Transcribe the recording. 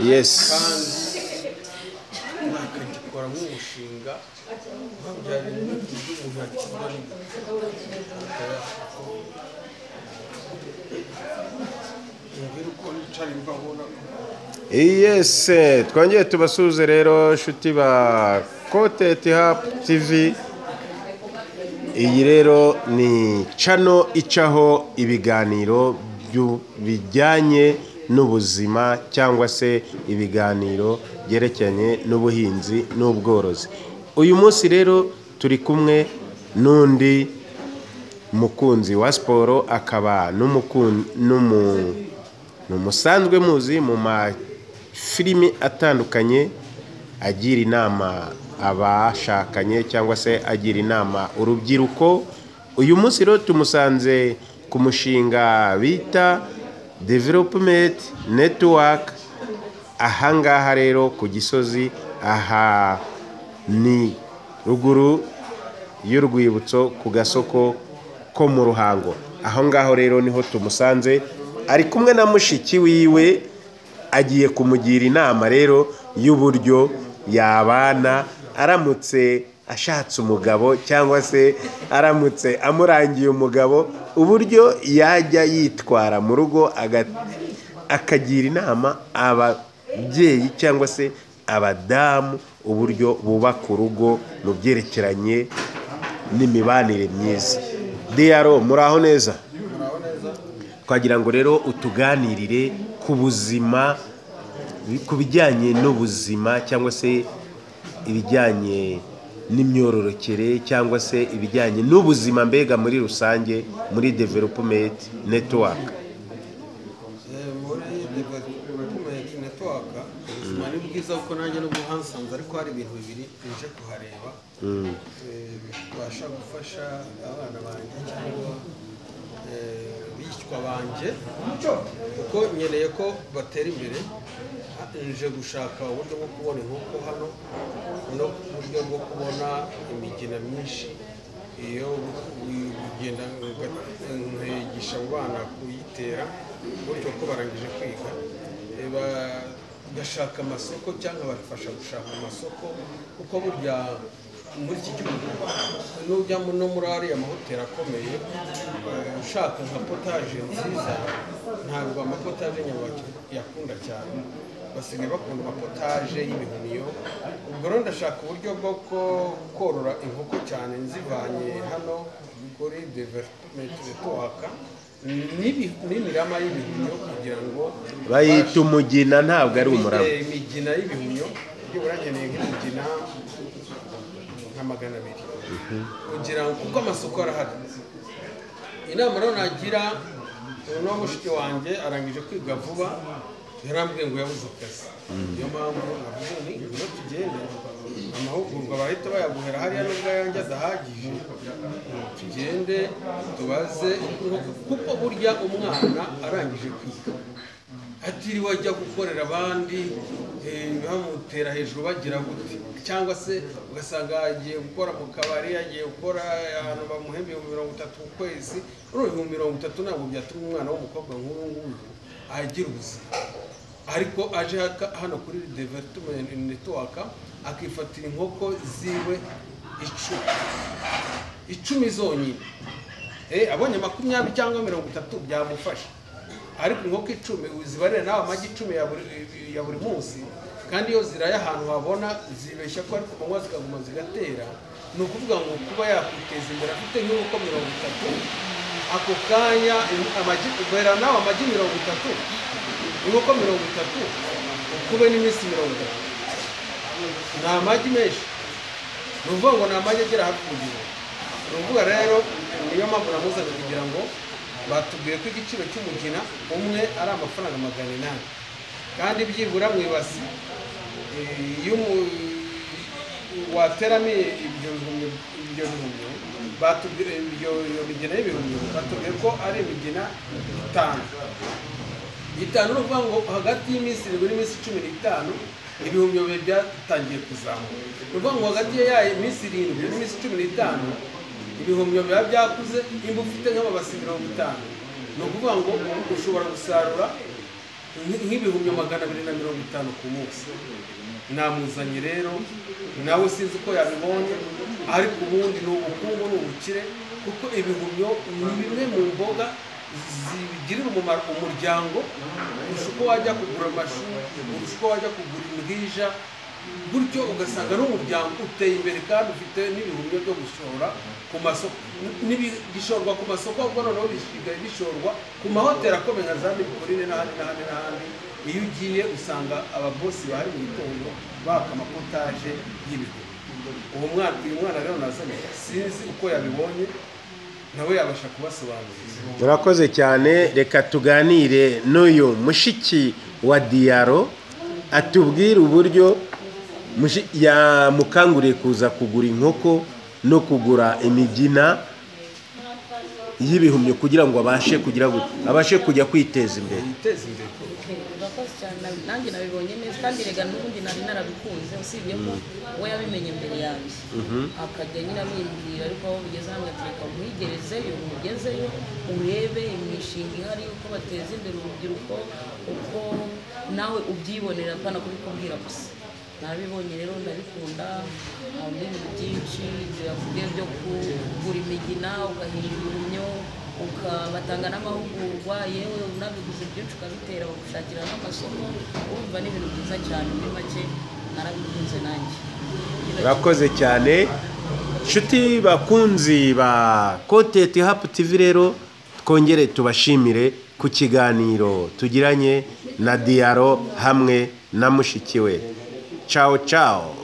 yes akagikora nk'umushinga babyarira n'uburyo umuntu yakizwa yes twongeye tubasuze rero shuti ba Content Hub TV. Iyi rero ni channel icaho ibiganiro bijyanye n'ubuzima cyangwa se ibiganiro byerekeranye n'ubuhinzi n'ubworozi. Uyu munsi rero turi kumwe n'undi mukunzi wa siporo, akaba n'umusanzwe muzi mu mafilimi atandukanye, agira inama abashakanye cyangwa se agira inama urubyiruko. Uyu munsi rero tumusanze ku mushinga bita Development Network. Ahangaha rero ku Gisozi, aha ni ruguru y'urwibutso ku gasoko ko mu Ruhango. Aho ngaho rero niho tumusanze, ari kumwe na mushiki wiwe, agiye kumugira inama rero y'uburyo yabana aramutse ashatse umugabo cyangwa se aramutse amurangiye umugabo, uburyo yajya yitwara mu rugo, akagira inama ababyeyi cyangwa se abadamu uburyo bubaka urugo mu byerekeranye n'imibanire myiza. Diaro, muraho neza? Twagira ngo rero utuganirire ku buzima, ku bijyanye n'ubuzima cyangwa se ibijyanye n'imyororokere cyangwa se ibijyanye n'ubuzima mbega muri rusange muri Development Network. Muri Development Network ubuzima ni bwiza kuko nanjye no guhansanze, ariko hari ibintu bibiri nje kuhareba bibasha gufasha abana banjye cyangwa bishywa banjye, kuko nkeneye ko batera imbere. Nje gushaka uburyo bwo kubona inkoko hano no uburyo bwo kubona imigina myinshi, iyo ugenda nkigisha abo bana kuyitera, buryo ko barangije kwiga bagashaka amasoko cyangwa bafasha gushaka amasoko, kuko burya muri iki gihugu n'ujya no muri ariya mahoteli akomeye ushaka nka potaje nziza, ntabwo amapotaje yakunda cyane, basigaye bakunda amapotaje y'ibihumyo. Ubwo rero ndashaka uburyo bwo korora inkoko cyane nzivanye hano kuri Development Network n'imirama y'ibihumyo, kugira ngo bayita umugina, ntabwo ari umurama. Imigina y'ibihumyo byibura nkeneye nk'imigina nka 200 kugira ngo, kuko amasoko arahari. Inama rero nagira no mushiki wanjye arangije kwiga vuba, yarambwiye ngo yabuze akazi, niyo mpamvu navuze ni ngo tugende amahugurwa bahita bayaguhera hariya nubwo yanjye adahagije, tugende tubaze, kuko burya umwana arangije kwiga atiriwe ajya gukorera abandi bamutera hejuru bagira gute, cyangwa se ugasanga agiye gukora mu kabari, agiye gukora ahantu bamuhembe 30 ku kwezi. Rero 30 ntabwo byatuma umwana w'umukobwa nk'uyu nguyu agira ubuzima. Ariko aje hano kuri Development Network akifatira inkoko ziwe 10 zonyine, abonye 20 cyangwa 30 byamufasha. Ariko inkoko 10 uzibarira nawe amagi 10 ya buri munsi, kandi iyo ziraye ahantu habona zibeshya ko ariko manywa zikaguma zigatera. Ni ukuvuga ngo kuba yakwiteza imbere afite nk'inkoko 30, ako kanya amagi ubera nawe amagi 30, inkoko 30 ukube n'iminsi 30, ni amagi menshi. Ni ukuvuga ngo ni amagi agera hafi ku gihe. Ni ukuvuga rero niyo mpamvu namuzanye, kugira ngo batubwiye ko igiciro cy'umugina umwe ari amafaranga 800, kandi byibura mu ibasi iyo wateramo ibyo bihumyo, batubwiye iyo migina y'ibihumyo batubwiye ko ari imigina 5. Ni ukuvuga ngo hagati y'iminsi 7 n'iminsi 15 ibihumyo byatangiye kuzamuka. Ni ukuvuga ngo hagati y'iminsi 7 n'iminsi 15 ibihumyo biba byakuze. Imba ufite nk'amabasi 50, ni ukuvuga ngo ushobora gusarura nk'ibihumyo 250 ku munsi. Namuzanye rero nawe sinzi ko yabibonye, ariko ubundi ni ubukungu n'ubukire, kuko ibihumyo ni bimwe mu mboga zibigirira umumaro umuryango, kurusha uko wajya kugura amashu, kurusha uko wajya kugura imbwija, gutyo ugasanga n'umuryango uteye imbere kandi ufite n'ibihumyo byo gushora ku masoko. Gishorwa ku masoko, ahubwo noneho bisigaye bishorwa ku mahoteli akomeye nka za Mikorine n'ahandi. Iyo ugiye usanga ababosi bahari mu gitondo baka amapotaje y'ibihumyo. Uyu mwana rero nazanye sinzi uko yabibonye, nawe yabasha kubasobanurira. Murakoze cyane. Reka tuganire n'uyu mushiki wa Diaro atubwire uburyo yamukanguriye kuza kugura inkoko no kugura imigina y'ibihumyo kugira ngo abashe kujya kwiteza imbere. Urakoze cyane, nanjye nabibonye neza kandi rega n'ubundi nari narabikunze, usibye ko we yabimenye mbere yanjye akajya nyine amwibwira, ariko aho bigeze hamwe atereka umwigerezeyo umugezeyo urebe imishinga ihari uko bateza imbere urubyiruko, uko nawe ubyibonera apana kubikubwira gusa. Nabibonye rero ndabikunda, hari ibintu byinshi byo kugura imigina ugahinga ibihumyo, ukabatanga n'amahugurwa, yewe unabiguze byinshi ukabitera bagushakira n'amasoko, urumva ni ibintu byiza cyane. Muri make narabikunze nanjye. Urakoze cyane. Nshuti bakunzi ba Content Hub TV, rero twongere tubashimire ku kiganiro tugiranye na Diaro hamwe na mushiki we. Ciao ciao.